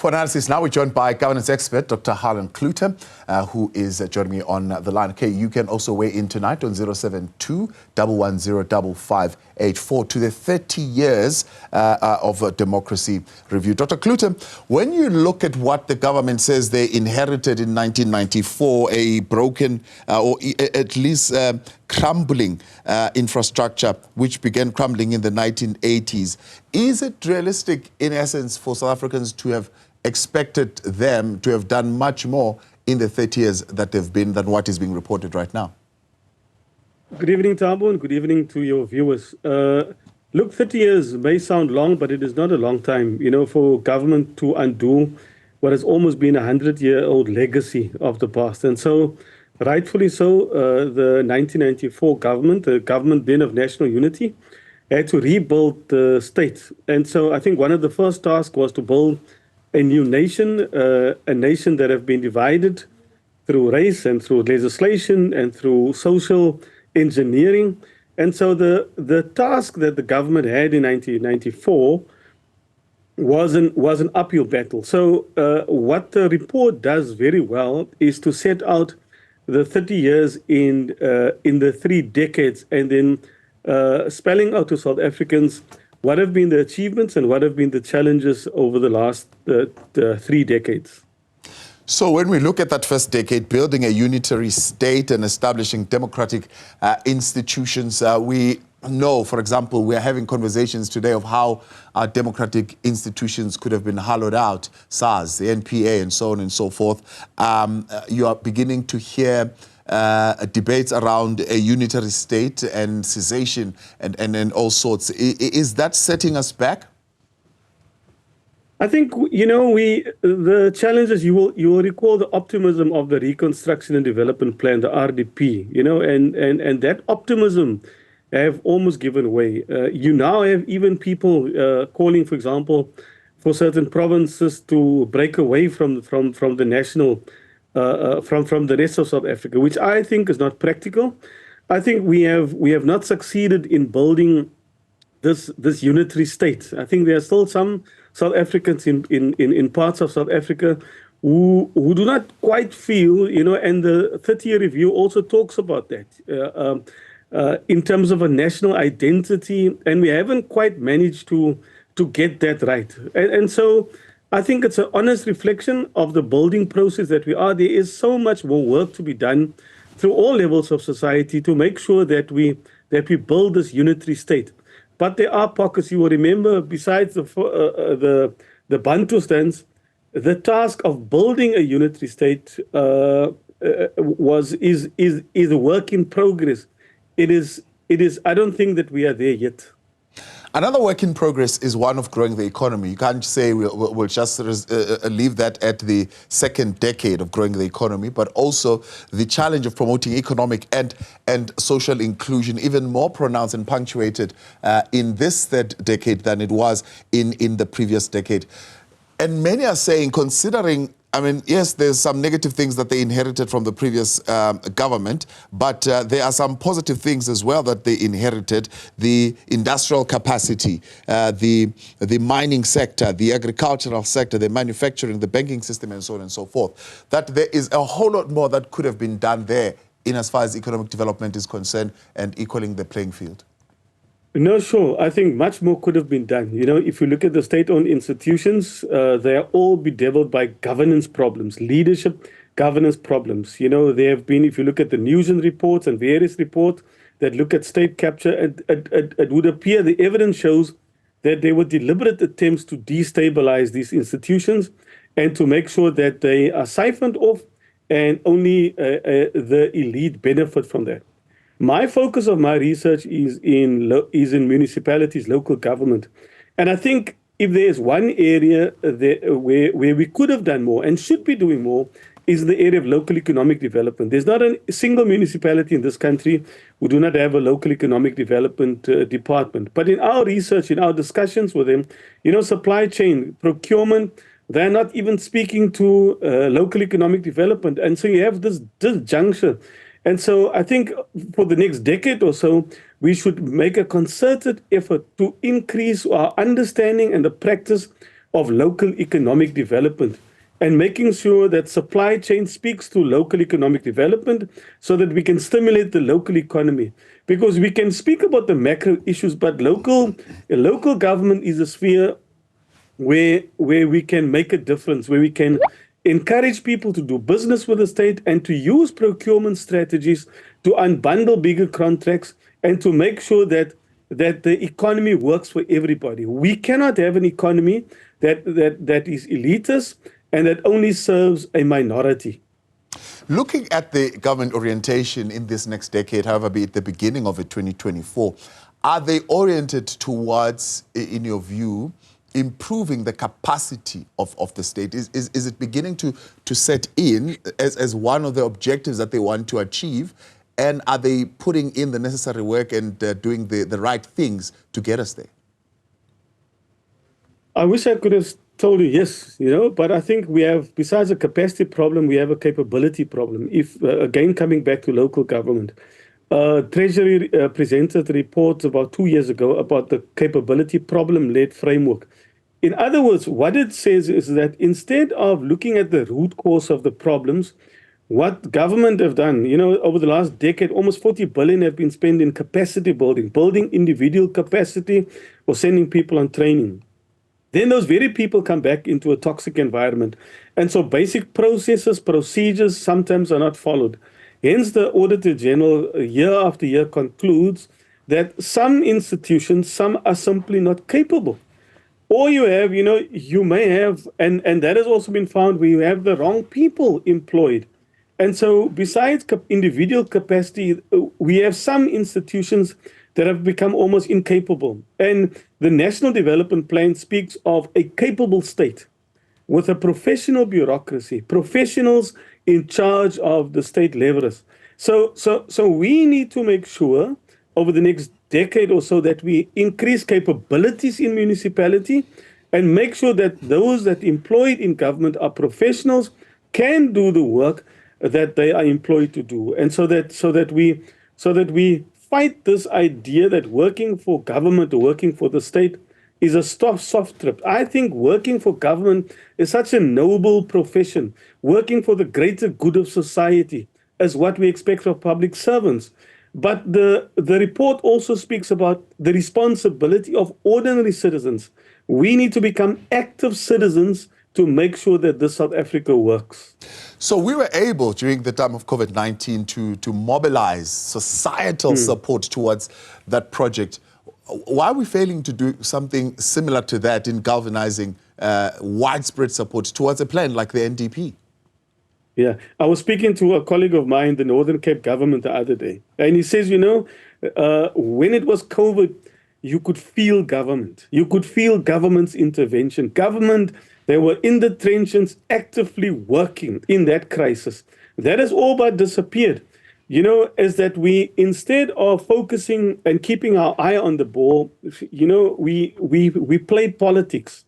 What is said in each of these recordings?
For analysis now, we're joined by governance expert Dr. Harlan Cloete, who is joining me on the line. Okay, you can also weigh in tonight on 072-110-5584 to the 30 years of democracy review. Dr. Cloete, when you look at what the government says they inherited in 1994, a broken or at least crumbling infrastructure, which began crumbling in the 1980s, is it realistic, in essence, for South Africans to have expected them to have done much more in the 30 years that they've been than what is being reported right now? Good evening, Thabo, and good evening to your viewers. Look, 30 years may sound long, but it is not a long time, for government to undo what has almost been a 100-year-old legacy of the past. And so, rightfully so, the 1994 government, the government then of national unity, had to rebuild the state. And so I think one of the first tasks was to build a new nation, a nation that have been divided through race and through legislation and through social engineering. And so the task that the government had in 1994 was an uphill battle. So what the report does very well is to set out the 30 years in the 3 decades, and then spelling out to South Africans what have been the achievements and what have been the challenges over the last 3 decades. So when we look at that first decade, building a unitary state and establishing democratic institutions, we know, for example, we are having conversations today of how our democratic institutions could have been hollowed out, SARS, the NPA, and so on and so forth. You are beginning to hear debates around a unitary state and cessation and all sorts. Is that setting us back? I think, the challenges, you will recall the optimism of the Reconstruction and Development Plan, the RDP, and that optimism have almost given way. You now have even people calling, for example, for certain provinces to break away from the national, from the rest of South Africa, which I think is not practical. I think we have not succeeded in building this unitary state. I think there are still some South Africans in parts of South Africa who do not quite feel, and the 30-year review also talks about that in terms of a national identity, and we haven't quite managed to get that right. And so I think it's an honest reflection of the building process that we are. There is so much more work to be done through all levels of society to make sure that we build this unitary state. But there are pockets. You will remember, besides the Bantustans, the task of building a unitary state is a work in progress. It is. I don't think that we are there yet. Another work in progress is one of growing the economy. You can't say we'll just leave that at the second decade of growing the economy, but also the challenge of promoting economic and social inclusion, even more pronounced and punctuated in this third decade than it was in the previous decade. And many are saying, considering, yes, there's some negative things that they inherited from the previous government, but there are some positive things as well that they inherited: the industrial capacity, the mining sector, the agricultural sector, the manufacturing, the banking system, and so on and so forth. That there is a whole lot more that could have been done there in as far as economic development is concerned and equaling the playing field. No, sure. I think much more could have been done. If you look at the state-owned institutions, they are all bedeviled by governance problems, leadership governance problems. There have been, if you look at the Newzroom reports and various reports that look at state capture, it would appear the evidence shows that there were deliberate attempts to destabilize these institutions and to make sure that they are siphoned off and only the elite benefit from that. My focus of my research is in municipalities, local government. And I think if there's one area where we could have done more and should be doing more, is the area of local economic development. There's not a single municipality in this country who do not have a local economic development department. But in our research, in our discussions with them, supply chain, procurement, they're not even speaking to local economic development. And so you have this disjuncture. And so I think for the next decade or so, we should make a concerted effort to increase our understanding and the practice of local economic development and making sure that supply chain speaks to local economic development so that we can stimulate the local economy. Because we can speak about the macro issues, but local government is a sphere where we can make a difference, where we can encourage people to do business with the state and to use procurement strategies to unbundle bigger contracts and to make sure that the economy works for everybody. We cannot have an economy that is elitist and that only serves a minority. Looking at the government orientation in this next decade, however, be it the beginning of it, 2024, are they oriented towards, in your view, improving the capacity of the state? Is it beginning to set in as one of the objectives that they want to achieve? And are they putting in the necessary work and doing the right things to get us there? I wish I could have told you yes, but I think we have, besides a capacity problem, we have a capability problem. If, again, coming back to local government, Treasury presented a report about 2 years ago about the capability problem-led framework. In other words, what it says is that instead of looking at the root cause of the problems, what government have done, over the last decade, almost 40 billion have been spent in capacity building individual capacity or sending people on training. Then those very people come back into a toxic environment. And so basic processes, procedures sometimes are not followed. Hence, the Auditor General year after year concludes that some institutions, some are simply not capable. Or you have, you may have, and that has also been found where you have the wrong people employed. And so besides individual capacity, we have some institutions that have become almost incapable. And the National Development Plan speaks of a capable state with a professional bureaucracy, professionals in charge of the state levelers. So we need to make sure over the next decade or so that we increase capabilities in municipality and make sure that those that employed in government are professionals, can do the work that they are employed to do. And so that we fight this idea that working for government or working for the state is a soft trip. I think working for government is such a noble profession. Working for the greater good of society is what we expect of public servants. But the report also speaks about the responsibility of ordinary citizens. We need to become active citizens to make sure that this South Africa works. So we were able, during the time of COVID-19, to mobilize societal support towards that project. Why are we failing to do something similar to that in galvanizing widespread support towards a plan like the NDP? Yeah, I was speaking to a colleague of mine, the Northern Cape government, the other day. And he says, when it was COVID, you could feel government. You could feel government's intervention. Government, they were in the trenches actively working in that crisis. That has all but disappeared. Is that we, instead of focusing and keeping our eye on the ball, we played politics.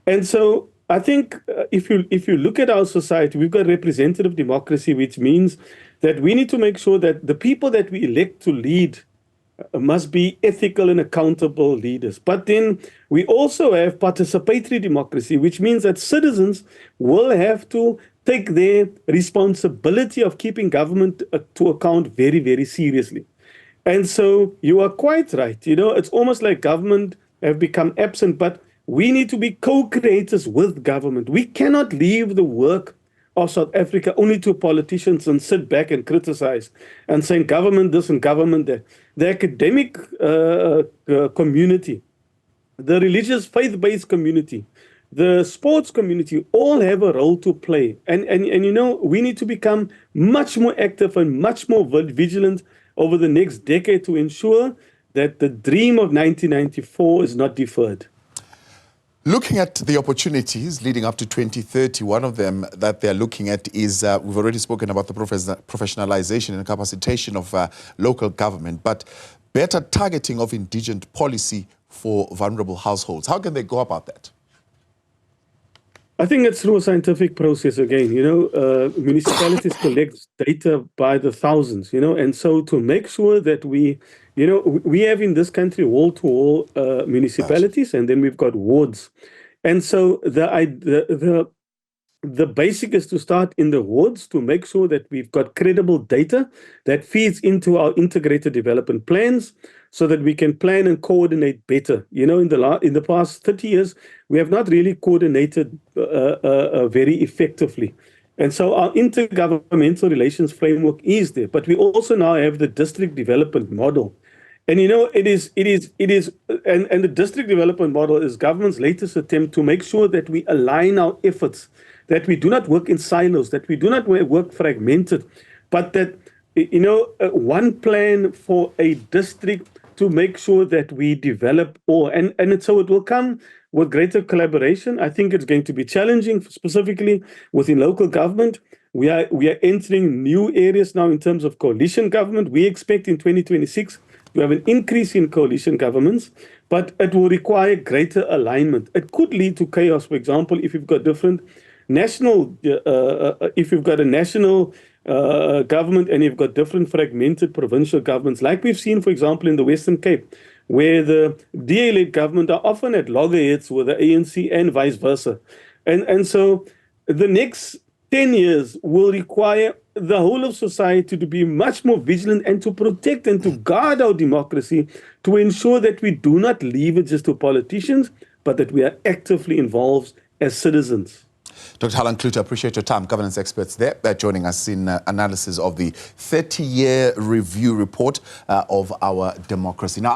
And so I think if you look at our society, we've got representative democracy, which means that we need to make sure that the people that we elect to lead must be ethical and accountable leaders. But then we also have participatory democracy, which means that citizens will have to take their responsibility of keeping government to account very, very seriously. And so you are quite right. It's almost like government have become absent, but we need to be co-creators with government. We cannot leave the work of South Africa only to politicians and sit back and criticize and saying government this and government that. The academic community, the religious faith-based community, the sports community all have a role to play. And we need to become much more active and much more vigilant over the next decade to ensure that the dream of 1994 is not deferred. Looking at the opportunities leading up to 2030, one of them that they're looking at is, we've already spoken about the professionalization and capacitation of local government, but better targeting of indigent policy for vulnerable households. How can they go about that? I think it's through a scientific process again. Municipalities collect data by the thousands, and so to make sure that we have in this country wall-to-wall municipalities, and then we've got wards. And so the basic is to start in the wards to make sure that we've got credible data that feeds into our integrated development plans so that we can plan and coordinate better. You know, in the past 30 years, we have not really coordinated very effectively. And so our intergovernmental relations framework is there, but we also now have the district development model. And you know, and the district development model is government's latest attempt to make sure that we align our efforts, that we do not work in silos, that we do not work fragmented, but that, you know, one plan for a district to make sure that we develop all. And so it will come with greater collaboration. I think it's going to be challenging, specifically within local government. We are entering new areas now in terms of coalition government. We expect in 2026 to have an increase in coalition governments, but it will require greater alignment. It could lead to chaos, for example, if you've got different national, if you've got a national government and you've got different fragmented provincial governments, like we've seen, for example, in the Western Cape, where the DA-led government are often at loggerheads with the ANC and vice versa. And so the next 10 years will require the whole of society to be much more vigilant and to protect and to guard our democracy, to ensure that we do not leave it just to politicians, but that we are actively involved as citizens. Dr. Harlan Cloete, appreciate your time. Governance experts there joining us in analysis of the 30-year review report of our democracy. Now,